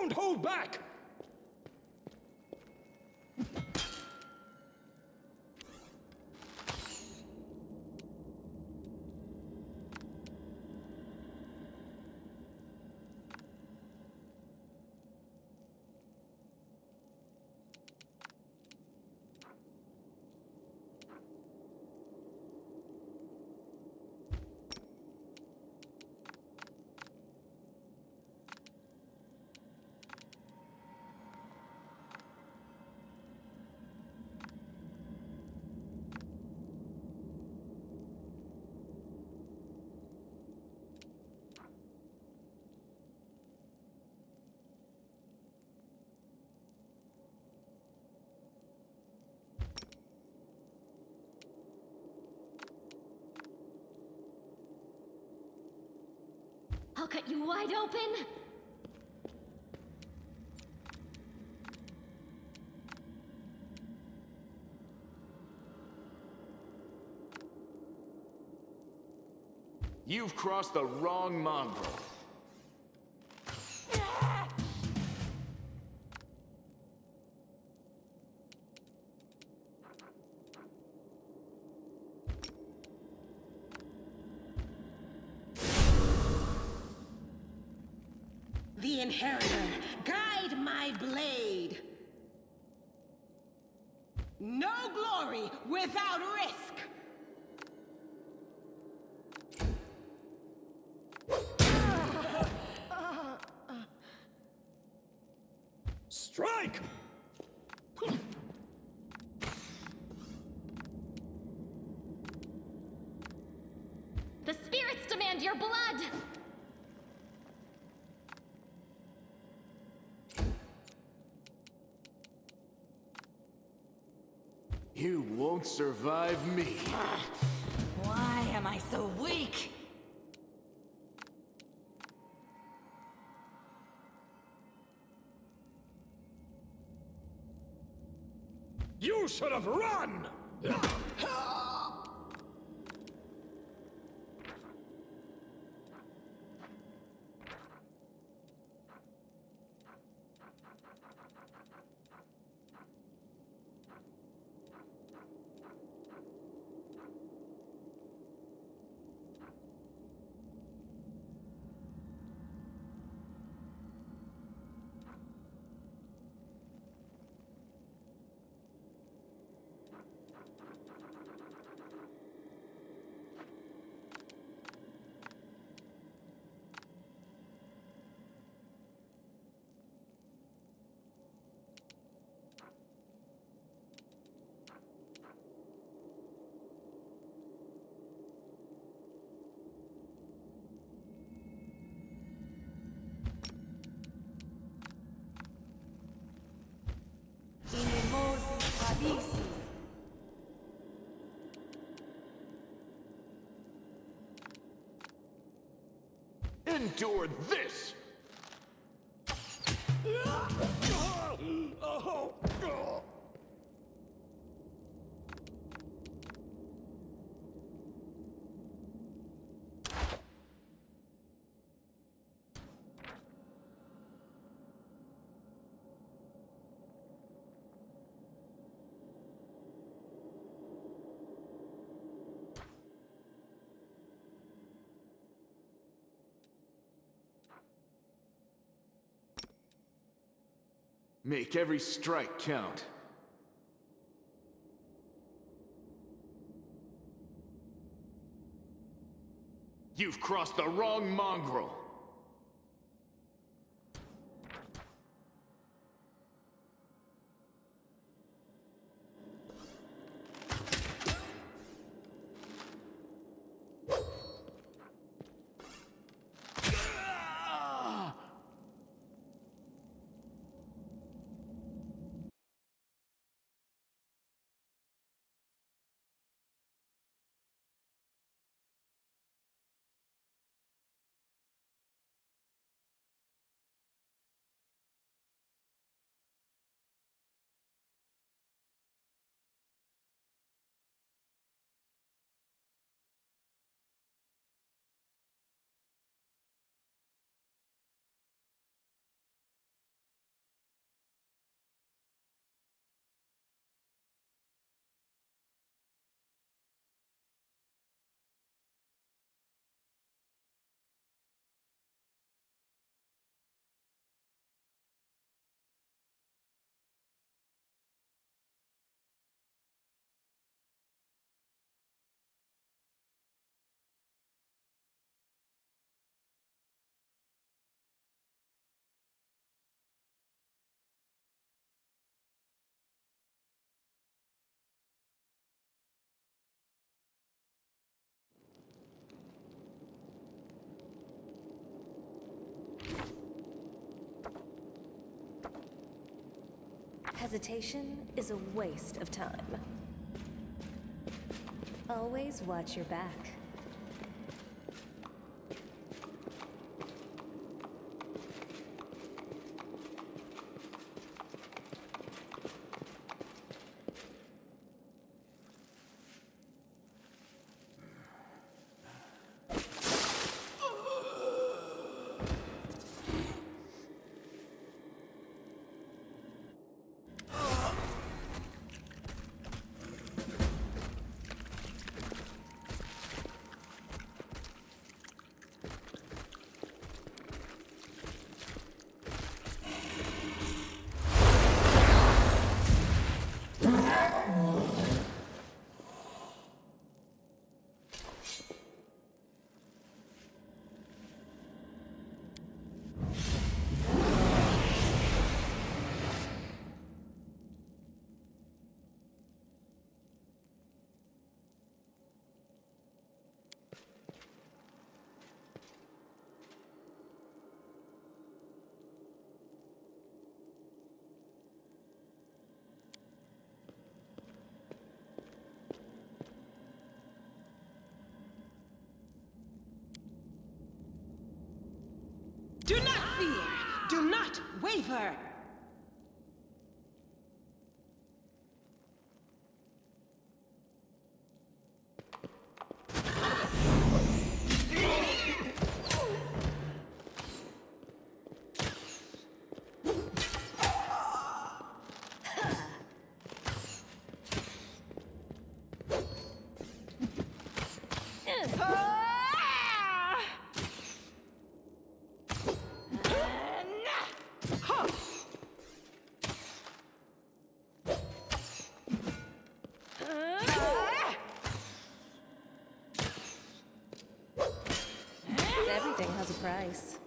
Don't hold back! I'll cut you wide open! You've crossed the wrong mongrel. The Inheritor, guide my blade. No glory without risk. Strike! The spirits demand your blood! You won't survive me. Why am I so weak? You should have run! Endure this! Make every strike count. You've crossed the wrong mongrel. hesitation is a waste of time. Always watch your back. Do not fear! Do not waver! Everything has a price.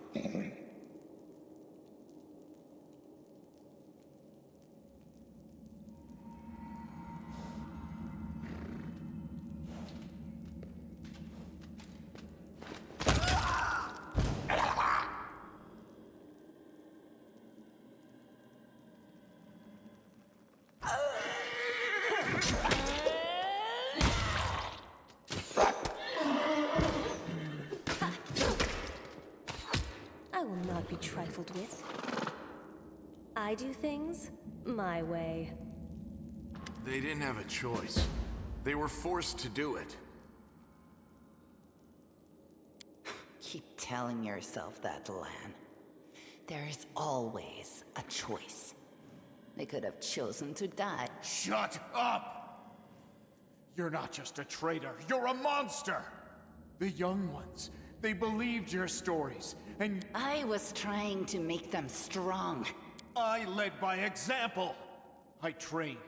I will not be trifled with. I do things my way. They didn't have a choice. They were forced to do it. Keep telling yourself that, Lan. There is always a choice. They could have chosen to die. Shut up! You're not just a traitor, you're a monster! The young ones, they believed your stories, and I was trying to make them strong. I led by example. I trained.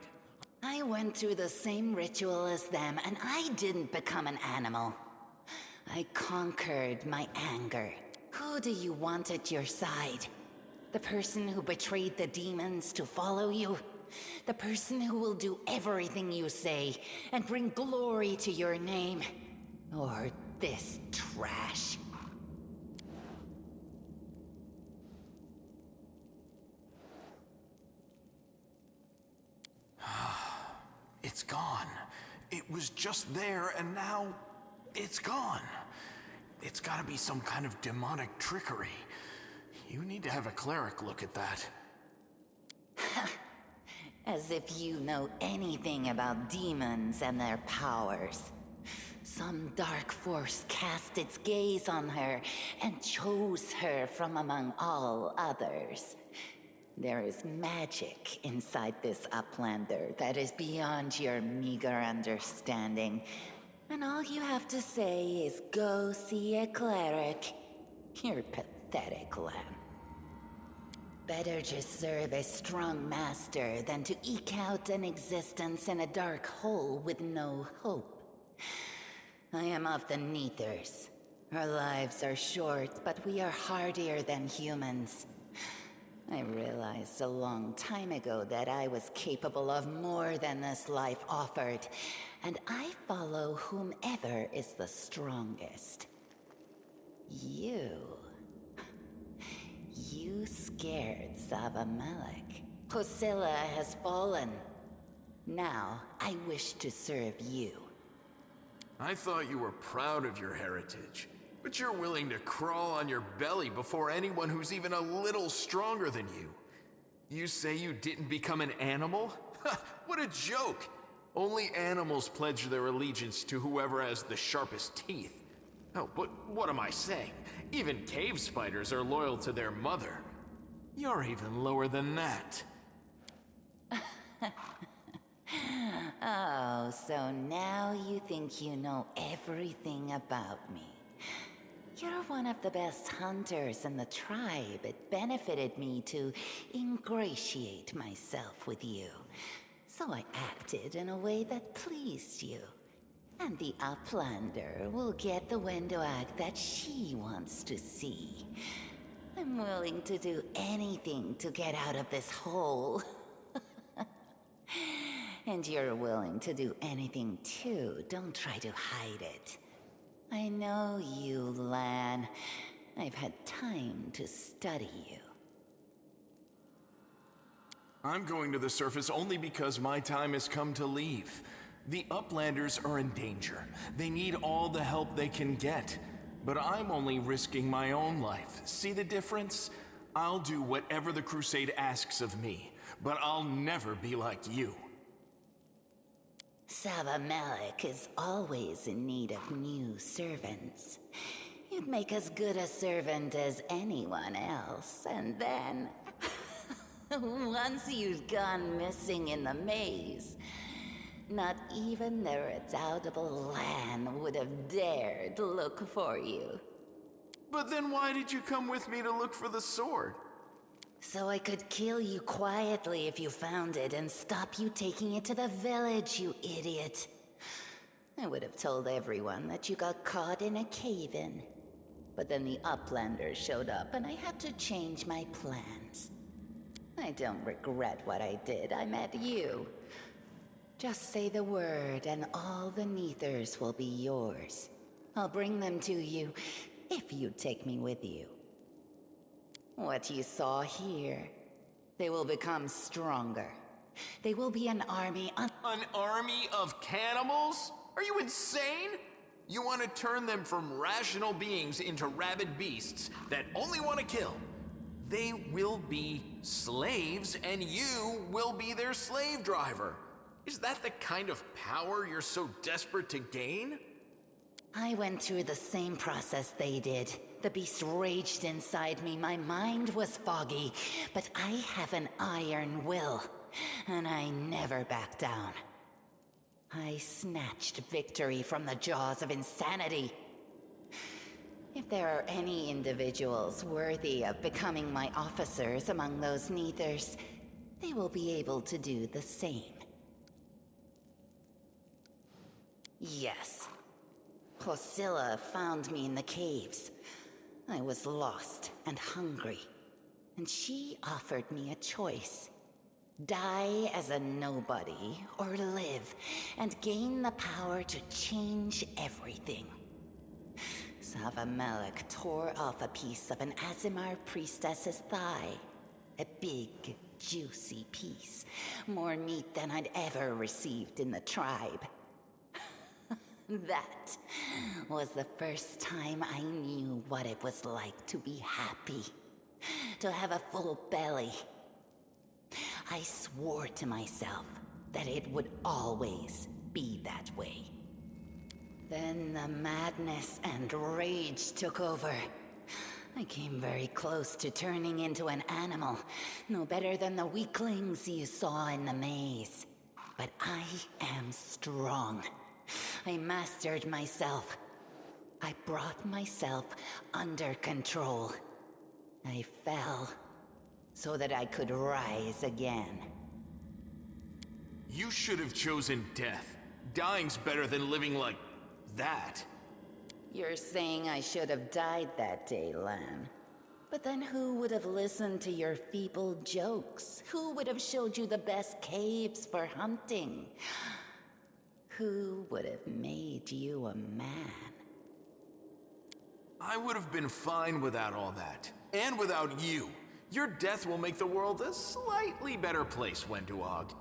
I went through the same ritual as them, and I didn't become an animal. I conquered my anger. Who do you want at your side? The person who betrayed the demons to follow you? The person who will do everything you say and bring glory to your name? Or this trash? It's gone. It was just there, and now it's gone. It's gotta be some kind of demonic trickery. You need to have a cleric look at that. As if you know anything about demons and their powers. Some dark force cast its gaze on her and chose her from among all others. There is magic inside this Uplander that is beyond your meager understanding. And all you have to say is go see a cleric. You're pathetic, Lan. Better just serve a strong master than to eke out an existence in a dark hole with no hope. I am of the Neethers. Our lives are short, but we are hardier than humans. I realized a long time ago that I was capable of more than this life offered, and I follow whomever is the strongest. You scared Sava Malak. Priscilla has fallen. Now, I wish to serve you. I thought you were proud of your heritage, but you're willing to crawl on your belly before anyone who's even a little stronger than you. You say you didn't become an animal? What a joke! Only animals pledge their allegiance to whoever has the sharpest teeth. Oh, but what am I saying? Even cave spiders are loyal to their mother. You're even lower than that. Oh, so now you think you know everything about me. You're one of the best hunters in the tribe. It benefited me to ingratiate myself with you. So I acted in a way that pleased you. And the Uplander will get the window act that she wants to see. I'm willing to do anything to get out of this hole. And you're willing to do anything too. Don't try to hide it. I know you, Lan. I've had time to study you. I'm going to the surface only because my time has come to leave. The Uplanders are in danger. They need all the help they can get. But I'm only risking my own life. See the difference? I'll do whatever the Crusade asks of me, but I'll never be like you. Savamelek is always in need of new servants. You'd make as good a servant as anyone else, and then... once you've gone missing in the maze, not even the redoubtable Lan would have dared look for you. But then why did you come with me to look for the sword? So I could kill you quietly if you found it and stop you taking it to the village, you idiot. I would have told everyone that you got caught in a cave-in. But then the Uplanders showed up and I had to change my plans. I don't regret what I did. I met you. Just say the word and all the Neithers will be yours. I'll bring them to you if you take me with you. What you saw here, they will become stronger. They will be an army An army of cannibals? Are you insane? You want to turn them from rational beings into rabid beasts that only want to kill. They will be slaves, and you will be their slave driver. Is that the kind of power you're so desperate to gain? I went through the same process they did. The beast raged inside me. My mind was foggy, but I have an iron will, and I never back down. I snatched victory from the jaws of insanity. If there are any individuals worthy of becoming my officers among those Neithers, they will be able to do the same. Yes. Priscilla found me in the caves. I was lost and hungry, and she offered me a choice. Die as a nobody, or live and gain the power to change everything. Savamelek tore off a piece of an Azimar priestess's thigh. A big, juicy piece. More meat than I'd ever received in the tribe. That was the first time I knew what it was like to be happy. To have a full belly. I swore to myself that it would always be that way. Then the madness and rage took over. I came very close to turning into an animal, no better than the weaklings you saw in the maze. But I am strong. I mastered myself. I brought myself under control. I fell so that I could rise again. You should have chosen death. Dying's better than living like that. You're saying I should have died that day, Lan. But then who would have listened to your feeble jokes? Who would have showed you the best caves for hunting? Who would have made you a man? I would have been fine without all that. And without you. Your death will make the world a slightly better place, Wenduog.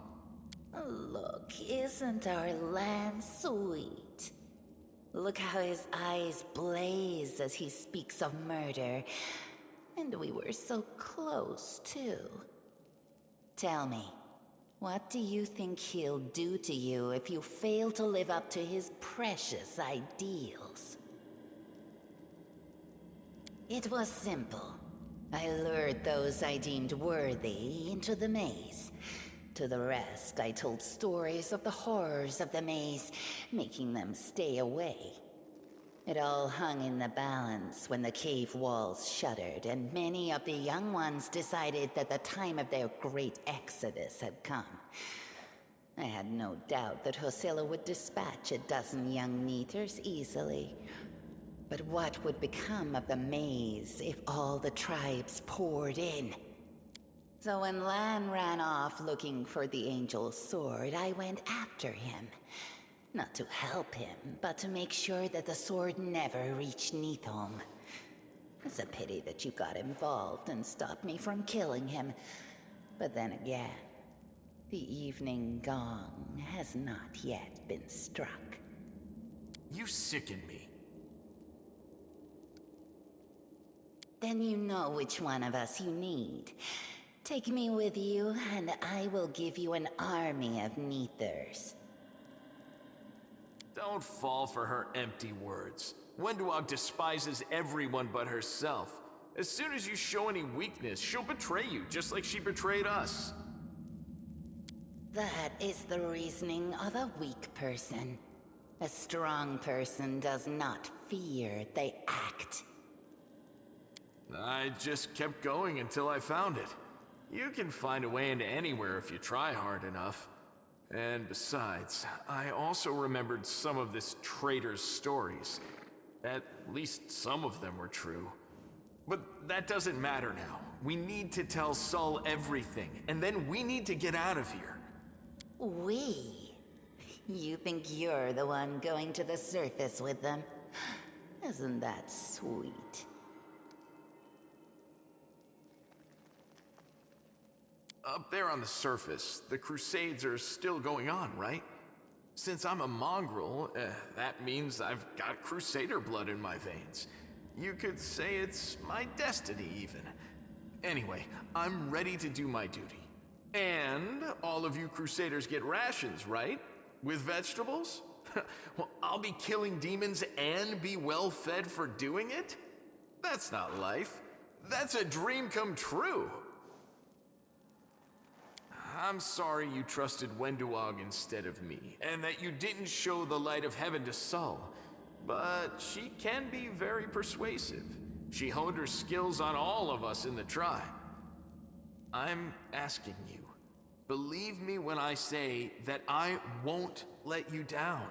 Look, isn't our land sweet? Look how his eyes blaze as he speaks of murder. And we were so close, too. Tell me, what do you think he'll do to you if you fail to live up to his precious ideals? It was simple. I lured those I deemed worthy into the maze. To the rest, I told stories of the horrors of the maze, making them stay away. It all hung in the balance when the cave walls shuddered, and many of the young ones decided that the time of their great exodus had come. I had no doubt that Hosilla would dispatch a dozen young Neathers easily. But what would become of the maze if all the tribes poured in? So when Lan ran off looking for the Angel's sword, I went after him. Not to help him, but to make sure that the sword never reached Neathholm. It's a pity that you got involved and stopped me from killing him. But then again, the evening gong has not yet been struck. You sicken me. Then you know which one of us you need. Take me with you, and I will give you an army of Neathers. Don't fall for her empty words. Wenduog despises everyone but herself. As soon as you show any weakness, she'll betray you, just like she betrayed us. That is the reasoning of a weak person. A strong person does not fear, they act. I just kept going until I found it. You can find a way into anywhere if you try hard enough. And besides, I also remembered some of this traitor's stories. At least some of them were true. But that doesn't matter now. We need to tell Sol everything, and then we need to get out of here. We? You think you're the one going to the surface with them? Isn't that sweet? Up there on the surface, the Crusades are still going on, right? Since I'm a mongrel, that means I've got Crusader blood in my veins. You could say it's my destiny, even. Anyway, I'm ready to do my duty. And all of you Crusaders get rations, right? With vegetables? Well, I'll be killing demons and be well fed for doing it? That's not life. That's a dream come true. I'm sorry you trusted Wenduog instead of me, and that you didn't show the light of heaven to Sol. But she can be very persuasive. She honed her skills on all of us in the tribe. I'm asking you, believe me when I say that I won't let you down.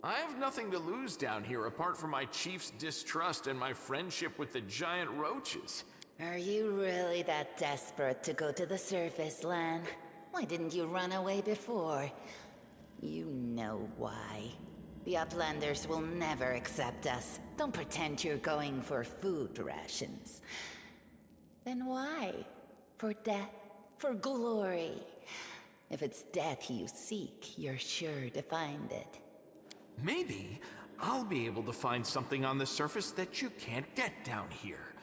I have nothing to lose down here apart from my chief's distrust and my friendship with the giant roaches. Are you really that desperate to go to the surface, Lan? Why didn't you run away before? You know why. The Uplanders will never accept us. Don't pretend you're going for food rations. Then why? For death? For glory? If it's death you seek, you're sure to find it. Maybe I'll be able to find something on the surface that you can't get down here.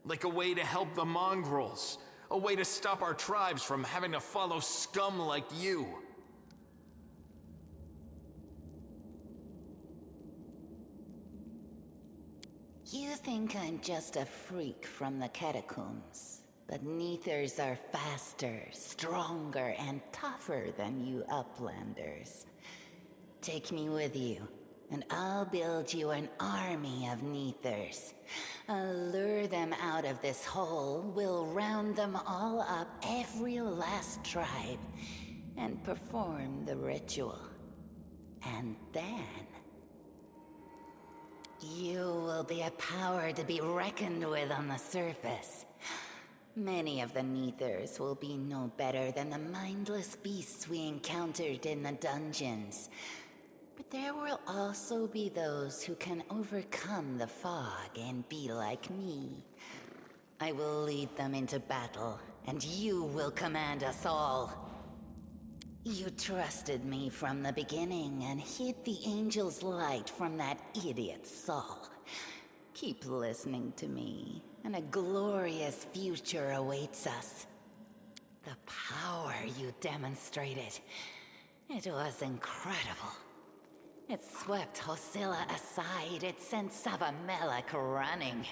Like a way to help the mongrels. A way to stop our tribes from having to follow scum like you. You think I'm just a freak from the catacombs. But Neathers are faster, stronger, and tougher than you Uplanders. Take me with you, and I'll build you an army of Neathers. I'll lure them out of this hole, we'll round them all up, every last tribe, and perform the ritual. And then you will be a power to be reckoned with on the surface. Many of the Neathers will be no better than the mindless beasts we encountered in the dungeons. But there will also be those who can overcome the fog and be like me. I will lead them into battle, and you will command us all. You trusted me from the beginning and hid the angel's light from that idiot Saul. Keep listening to me, and a glorious future awaits us. The power you demonstrated, it was incredible. It swept Hosilla aside, it sent Savamelech running.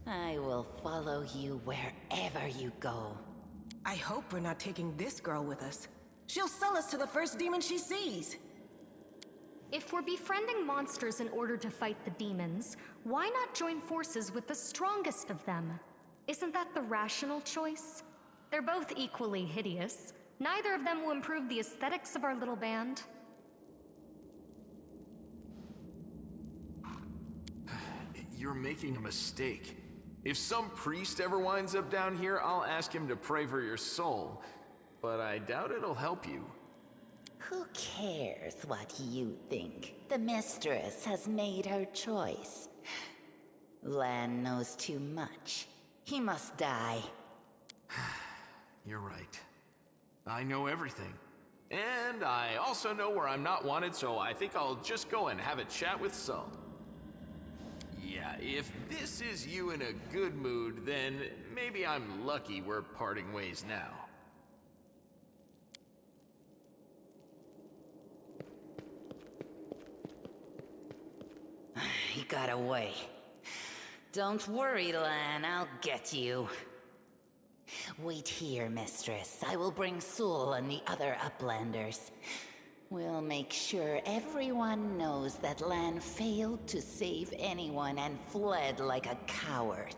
I will follow you wherever you go. I hope we're not taking this girl with us. She'll sell us to the first demon she sees. If we're befriending monsters in order to fight the demons, why not join forces with the strongest of them? Isn't that the rational choice? They're both equally hideous. Neither of them will improve the aesthetics of our little band. You're making a mistake. If some priest ever winds up down here, I'll ask him to pray for your soul. But I doubt it'll help you. Who cares what you think? The mistress has made her choice. Lan knows too much. He must die. You're right. I know everything. And I also know where I'm not wanted, so I think I'll just go and have a chat with Saul. Yeah, if this is you in a good mood, then maybe I'm lucky we're parting ways now. He got away. Don't worry, Lan, I'll get you. Wait here, mistress. I will bring Sul and the other Uplanders. We'll make sure everyone knows that Lan failed to save anyone and fled like a coward.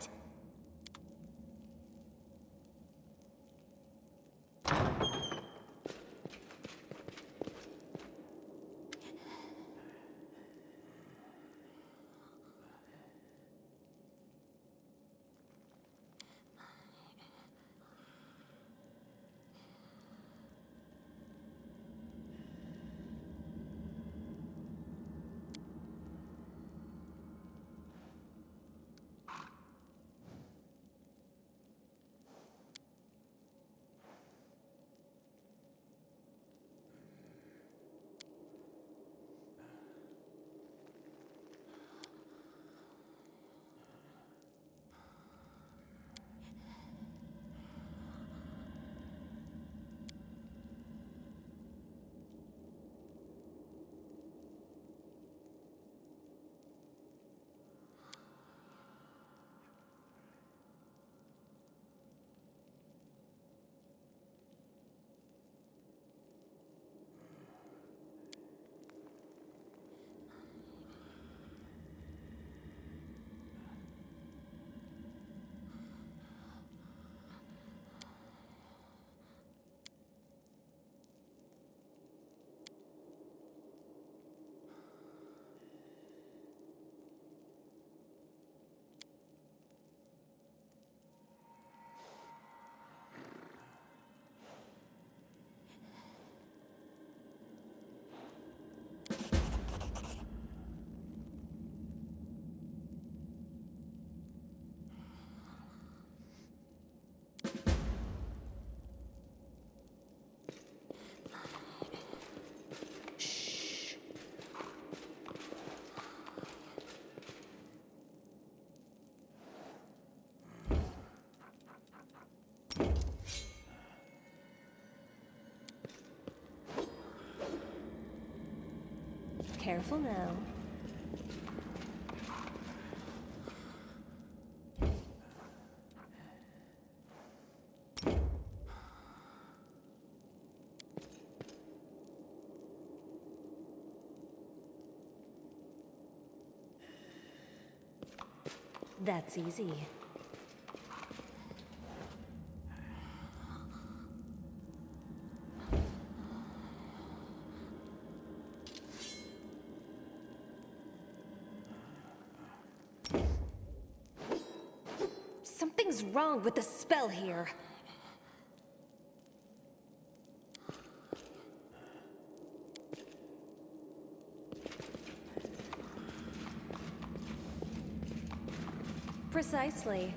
Careful now. That's easy. Something's wrong with the spell here. Precisely.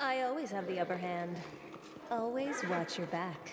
I always have the upper hand. Always watch your back.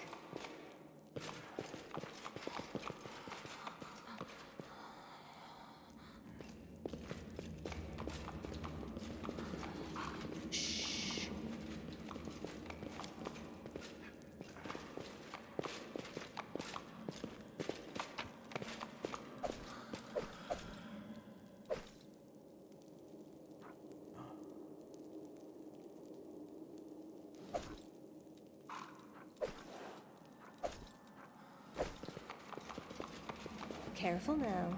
Careful now.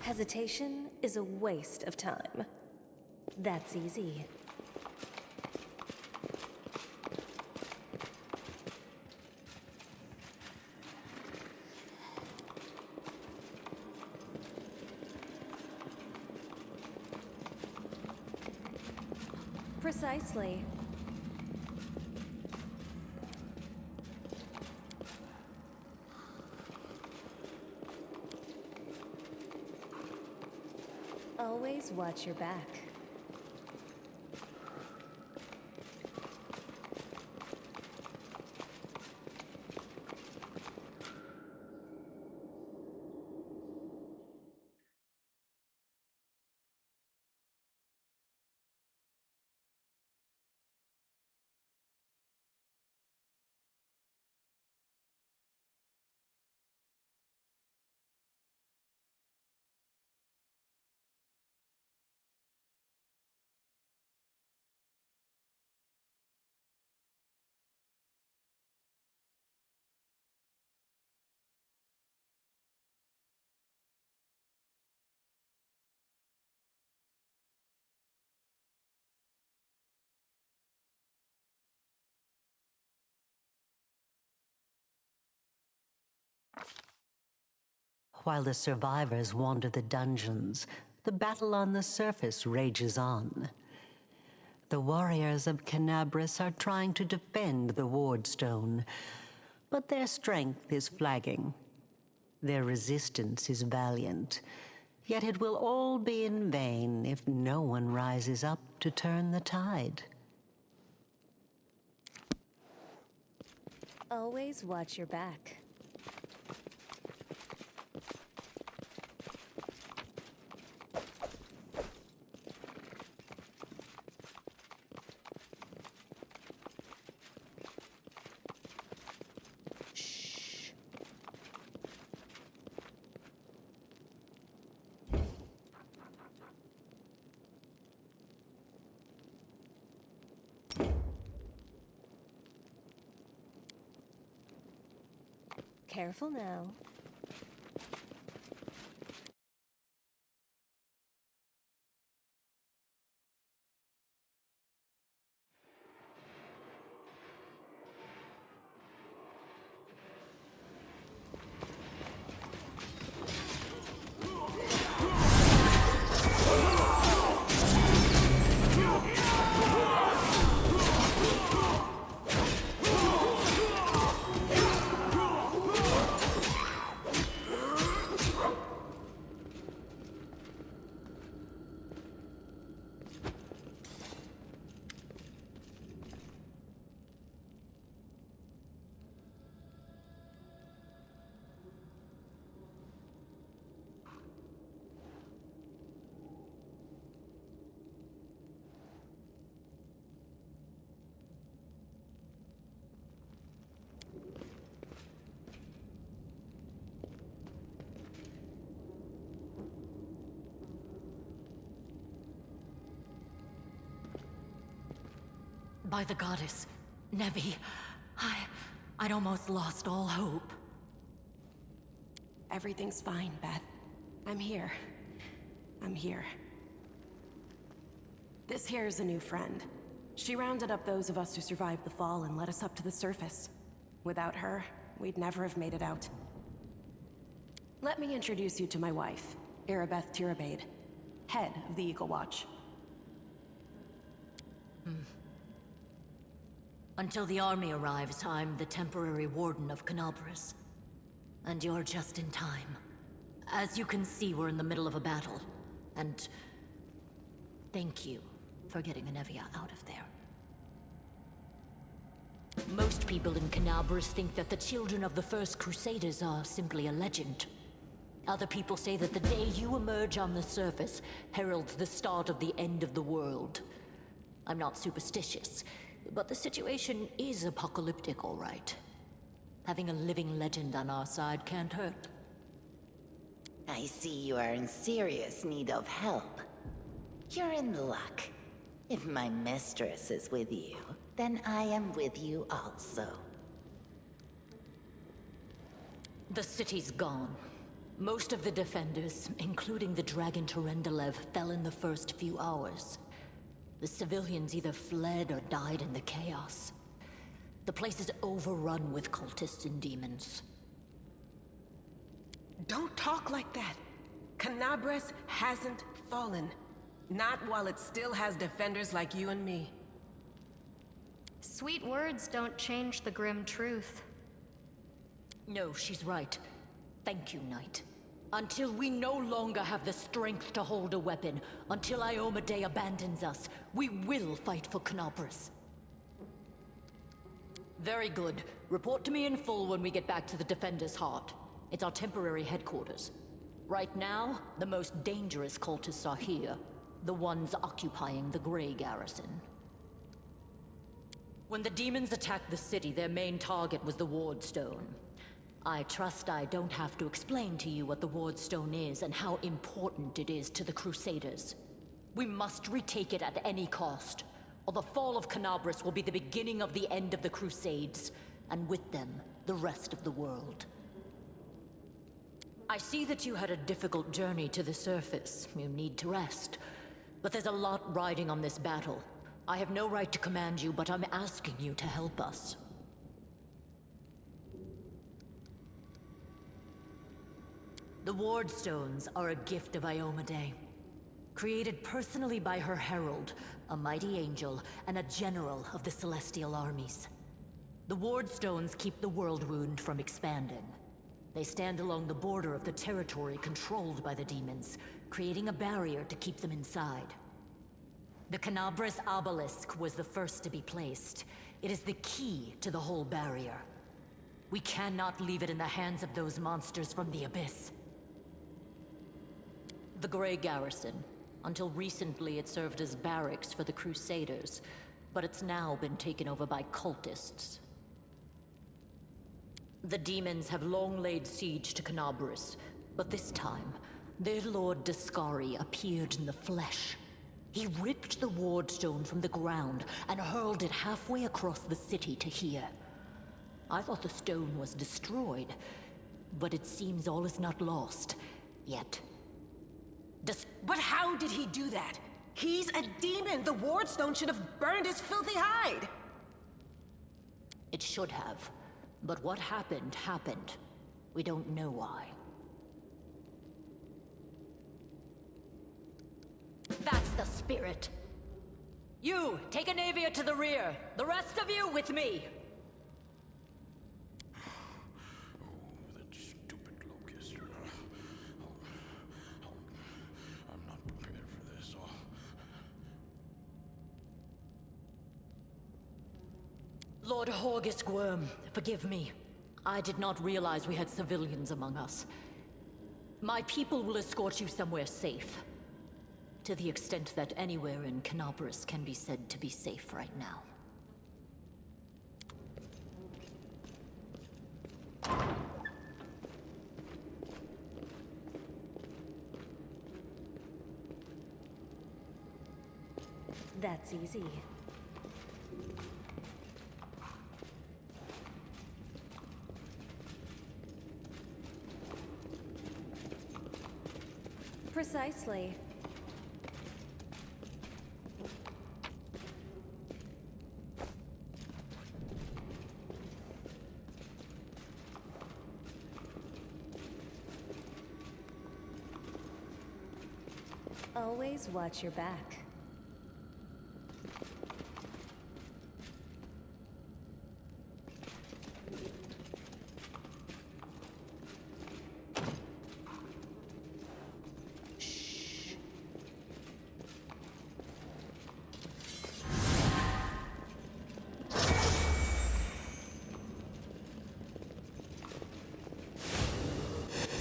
Hesitation is a waste of time. That's easy. Precisely. Always watch your back. While the survivors wander the dungeons, the battle on the surface rages on. The warriors of Canabras are trying to defend the wardstone, but their strength is flagging. Their resistance is valiant, yet it will all be in vain if no one rises up to turn the tide. Always watch your back. Careful now. By the goddess, Nevi, I'd almost lost all hope. Everything's fine, Beth. I'm here. I'm here. This here's a new friend. She rounded up those of us who survived the fall and led us up to the surface. Without her, we'd never have made it out. Let me introduce you to my wife, Arabeth Tirabade, head of the Eagle Watch. Until the army arrives, I'm the temporary warden of Canabras. And you're just in time. As you can see, we're in the middle of a battle. And thank you for getting Anevia out of there. Most people in Canabras think that the children of the First Crusaders are simply a legend. Other people say that the day you emerge on the surface heralds the start of the end of the world. I'm not superstitious, but the situation is apocalyptic, all right. Having a living legend on our side can't hurt. I see you are in serious need of help. You're in luck. If my mistress is with you, then I am with you also. The city's gone. Most of the defenders, including the Dragon Terendelev, fell in the first few hours. The civilians either fled or died in the chaos. The place is overrun with cultists and demons. Don't talk like that. Canabras hasn't fallen. Not while it still has defenders like you and me. Sweet words don't change the grim truth. No, she's right. Thank you, Knight. Until we no longer have the strength to hold a weapon, until Iomedae abandons us, we will fight for Canabras. Very good. Report to me in full when we get back to the Defender's Heart. It's our temporary headquarters. Right now, the most dangerous cultists are here. The ones occupying the Grey Garrison. When the demons attacked the city, their main target was the Ward Stone. I trust I don't have to explain to you what the Ward Stone is and how important it is to the Crusaders. We must retake it at any cost, or the fall of Canabras will be the beginning of the end of the Crusades, and with them, the rest of the world. I see that you had a difficult journey to the surface. You need to rest. But there's a lot riding on this battle. I have no right to command you, but I'm asking you to help us. The Ward Stones are a gift of Iomedae. Created personally by her herald, a mighty angel, and a general of the Celestial armies. The Ward Stones keep the World Wound from expanding. They stand along the border of the territory controlled by the demons, creating a barrier to keep them inside. The Canabras Obelisk was the first to be placed. It is the key to the whole barrier. We cannot leave it in the hands of those monsters from the Abyss. The Grey Garrison. Until recently, it served as barracks for the Crusaders, but it's now been taken over by cultists. The demons have long laid siege to Canabras, but this time, their Lord Dascari appeared in the flesh. He ripped the Ward Stone from the ground and hurled it halfway across the city to here. I thought the stone was destroyed, but it seems all is not lost, yet. But how did he do that? He's a demon! The Ward Stone should have burned his filthy hide! It should have. But what happened, happened. We don't know why. That's the spirit! You, take Anevia to the rear. The rest of you with me! That stupid locust. I'm not prepared for this. Lord Horgisk Worm, forgive me. I did not realize we had civilians among us. My people will escort you somewhere safe. To the extent that anywhere in Canabras can be said to be safe right now. That's easy. Precisely. Always watch your back.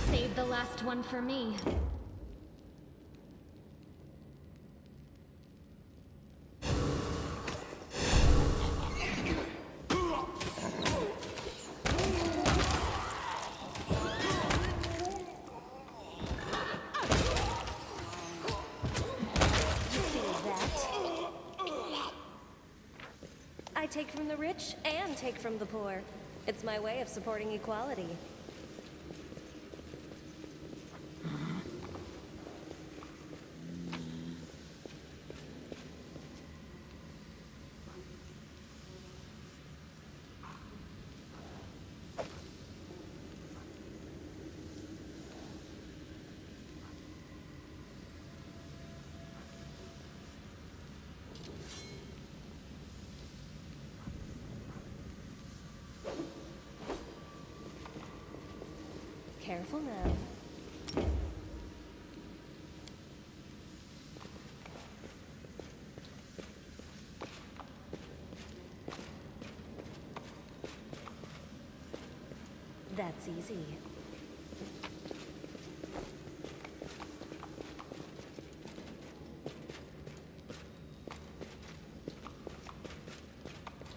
Save the last one for me. I take from the rich and take from the poor. It's my way of supporting equality. Careful now. That's easy.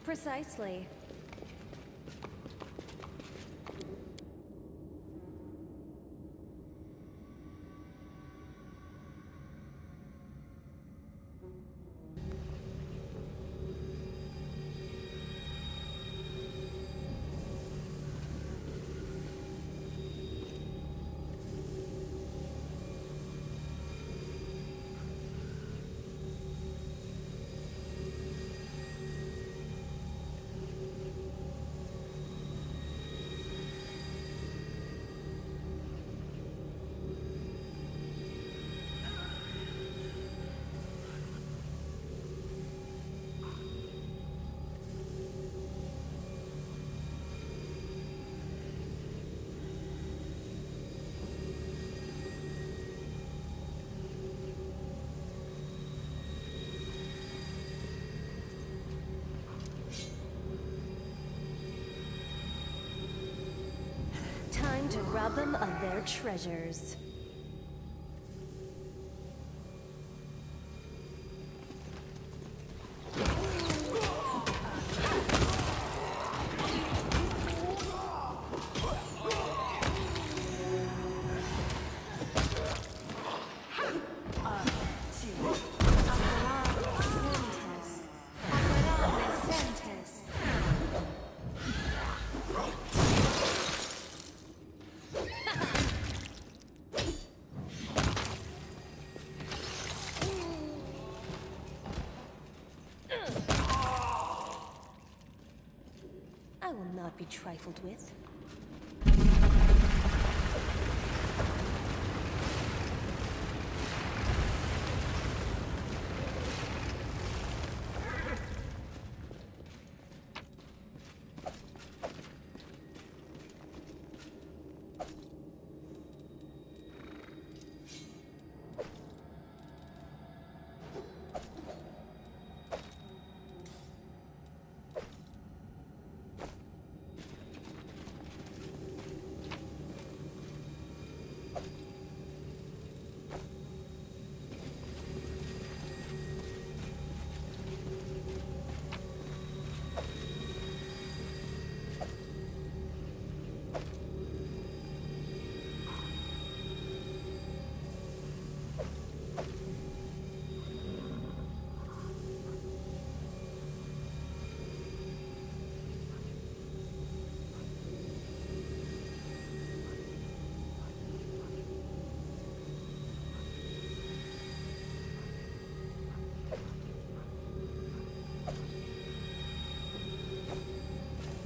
Precisely. Time to rob them of their treasures. I will not be trifled with.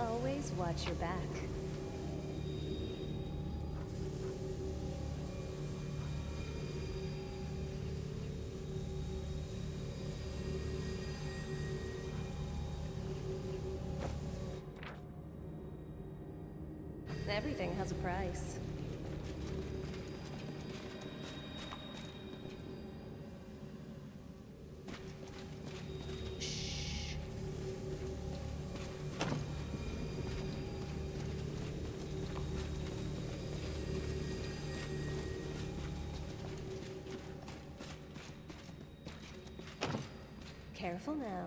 Always watch your back. Everything has a price. Shh. Careful now.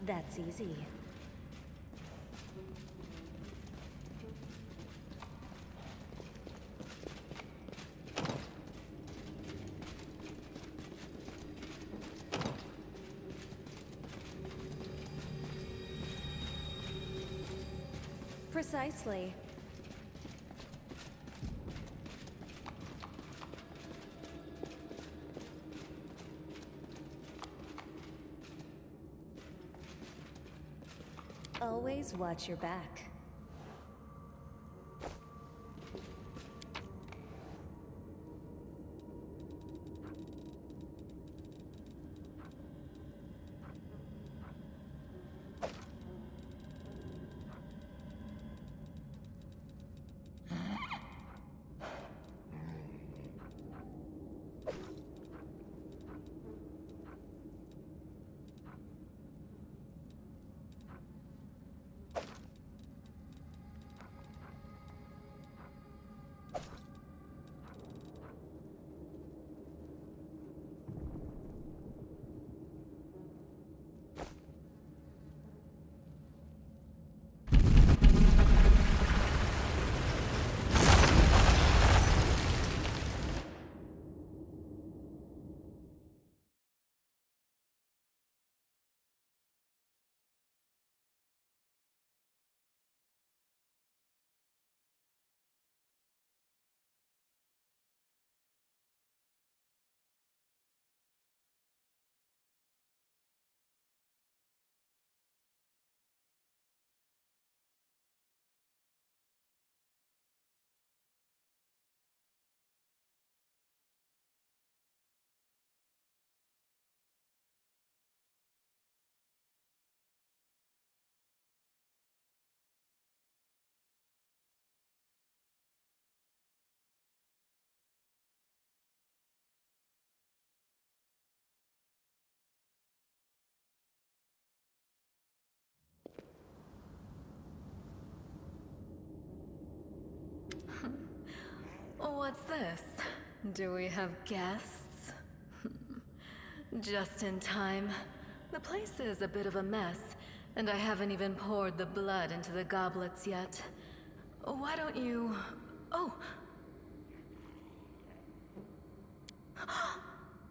That's easy. Precisely. Always watch your back. What's this? Do we have guests? Just in time. The place is a bit of a mess, and I haven't even poured the blood into the goblets yet. Why don't you... Oh!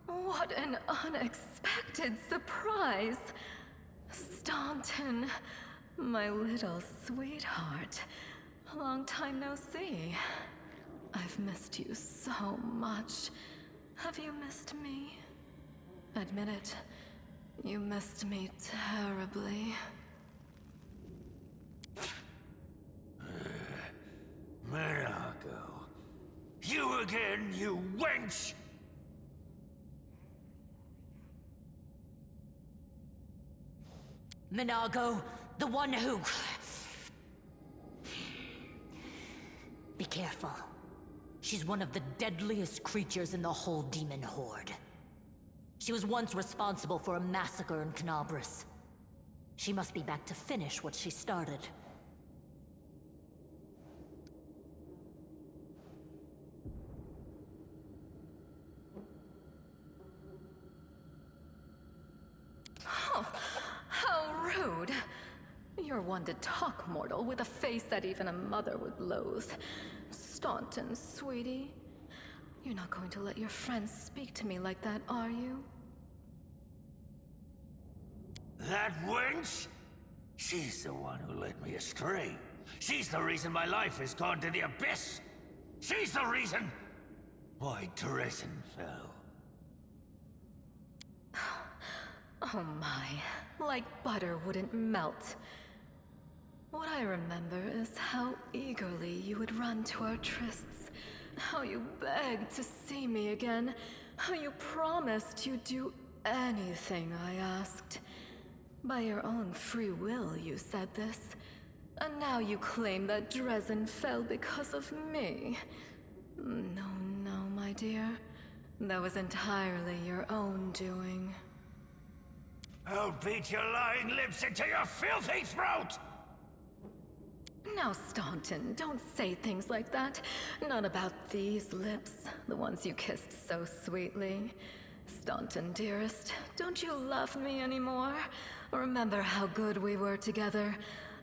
What an unexpected surprise! Staunton, my little sweetheart. Long time no see. I've missed you so much. Have you missed me? Admit it. You missed me terribly. Monaco. You again, you wench! Minago, the one who... Be careful. She's one of the deadliest creatures in the whole demon horde. She was once responsible for a massacre in Canabris. She must be back to finish what she started. How rude! You're one to talk, mortal, with a face that even a mother would loathe. Staunton, sweetie. You're not going to let your friends speak to me like that, are you? That wench? She's the one who led me astray. She's the reason my life has gone to the abyss. She's the reason... Why Dresden fell. Oh my, like butter wouldn't melt. What I remember is how eagerly you would run to our trysts, how you begged to see me again, how you promised you'd do anything I asked. By your own free will, you said this. And now you claim that Dresden fell because of me. No, no, my dear. That was entirely your own doing. I'll beat your lying lips into your filthy throat! Now, Staunton, don't say things like that. Not about these lips, the ones you kissed so sweetly. Staunton, dearest, don't you love me anymore? Remember how good we were together?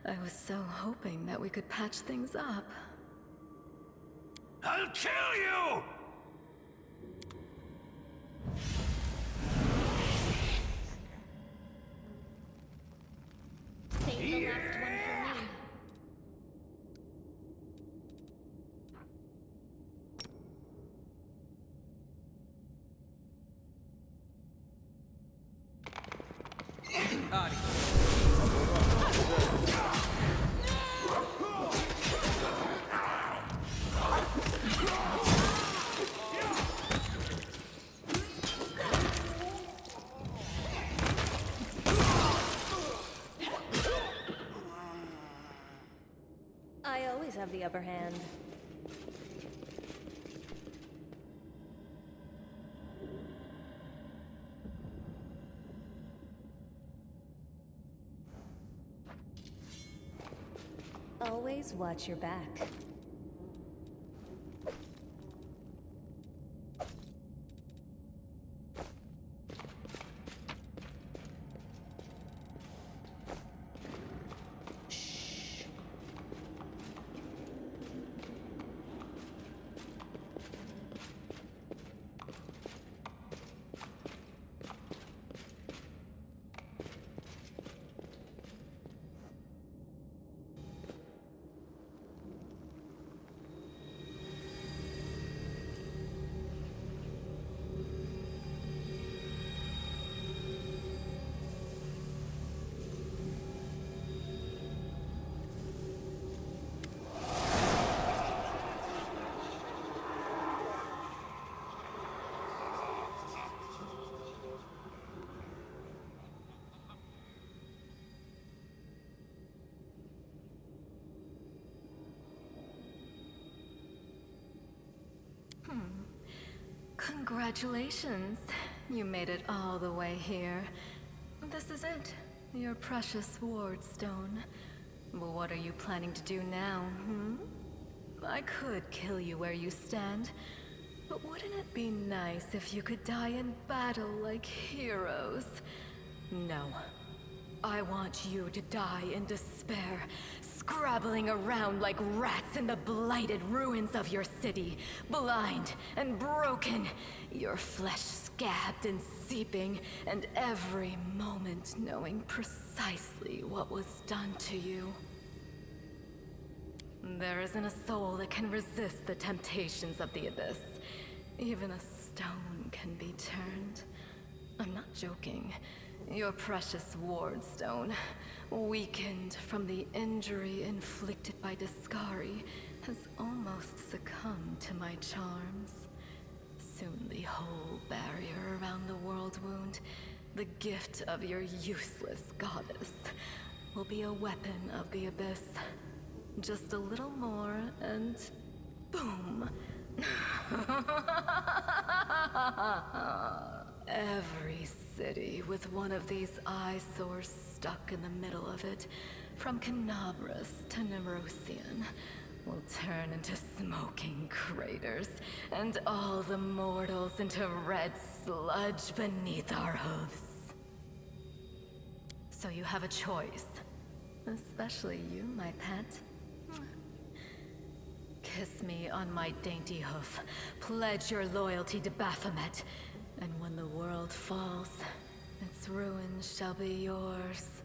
I was so hoping that we could patch things up. I'll kill you! Save the last one for me. I always have the upper hand. Always watch your back. Congratulations. You made it all the way here. This is it. Your precious wardstone. But what are you planning to do now, I could kill you where you stand, but wouldn't it be nice if you could die in battle like heroes? No. I want you to die in despair, scrabbling around like rats in the blighted ruins of your city, blind and broken, your flesh scabbed and seeping, and every moment knowing precisely what was done to you. There isn't a soul that can resist the temptations of the abyss. Even a stone can be turned. I'm not joking. Your precious wardstone, weakened from the injury inflicted by Discari, has almost succumbed to my charms. Soon the whole barrier around the world wound, the gift of your useless goddess, will be a weapon of the abyss. Just a little more and boom. Every city with one of these eyesores stuck in the middle of it, from Canabras to Nerosian, will turn into smoking craters, and all the mortals into red sludge beneath our hooves. So you have a choice. Especially you, my pet. Kiss me on my dainty hoof, pledge your loyalty to Baphomet, and when the world falls, its ruins shall be yours.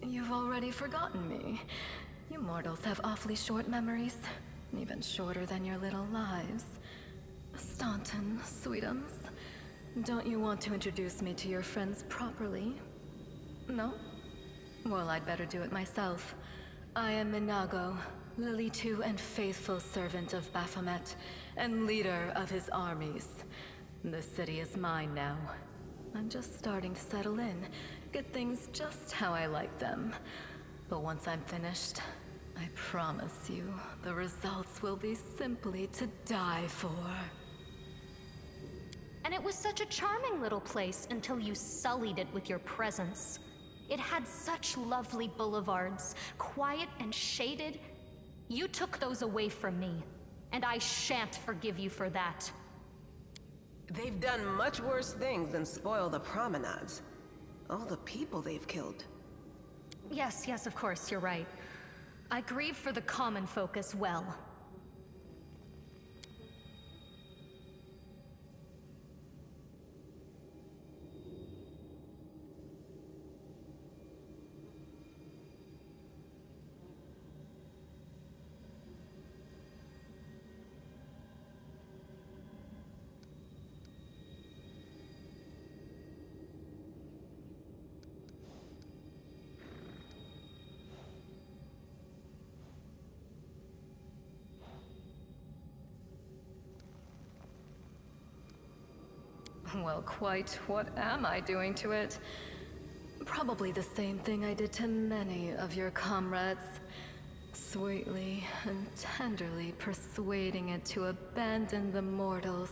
You've already forgotten me. You mortals have awfully short memories. Even shorter than your little lives. Staunton, sweetums. Don't you want to introduce me to your friends properly? No? Well, I'd better do it myself. I am Minago, Lily II and faithful servant of Baphomet, and leader of his armies. The city is mine now. I'm just starting to settle in, get things just how I like them. But once I'm finished, I promise you, the results will be simply to die for. And it was such a charming little place until you sullied it with your presence. It had such lovely boulevards, quiet and shaded. You took those away from me, and I shan't forgive you for that. They've done much worse things than spoil the promenades. All the people they've killed. Yes, of course, you're right. I grieve for the common folk as well. Well, quite what am I doing to it? Probably the same thing I did to many of your comrades. Sweetly and tenderly persuading it to abandon the mortals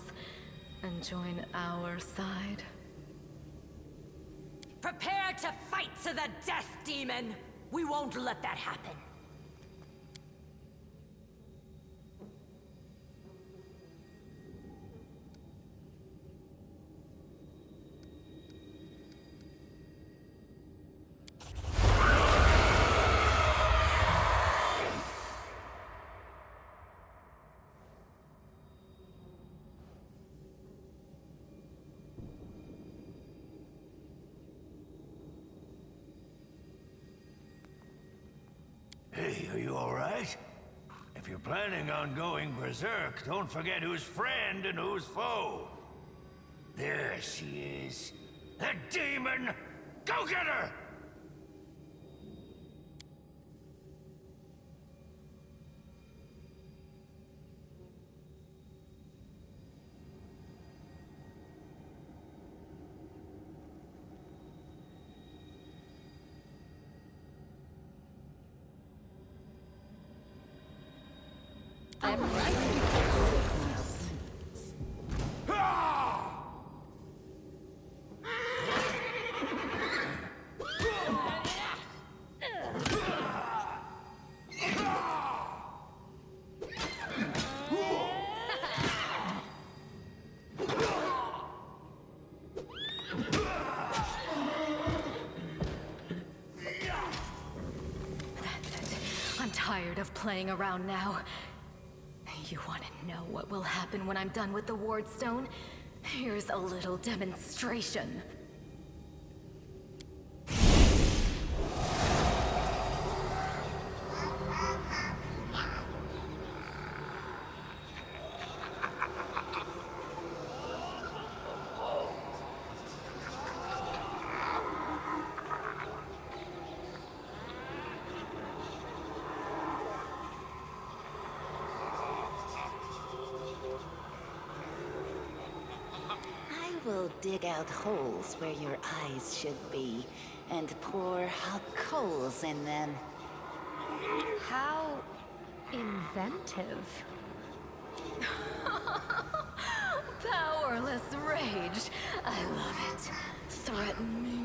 and join our side. Prepare to fight to the death, demon! We won't let that happen. Hey, are you all right? If you're planning on going berserk, don't forget who's friend and who's foe. There she is. The demon! Go get her! I'm right. I'm tired of playing around now. You want to know what will happen when I'm done with the Wardstone? Here's a little demonstration. We'll dig out holes where your eyes should be, and pour hot coals in them. How inventive. Powerless rage. I love it. Threaten me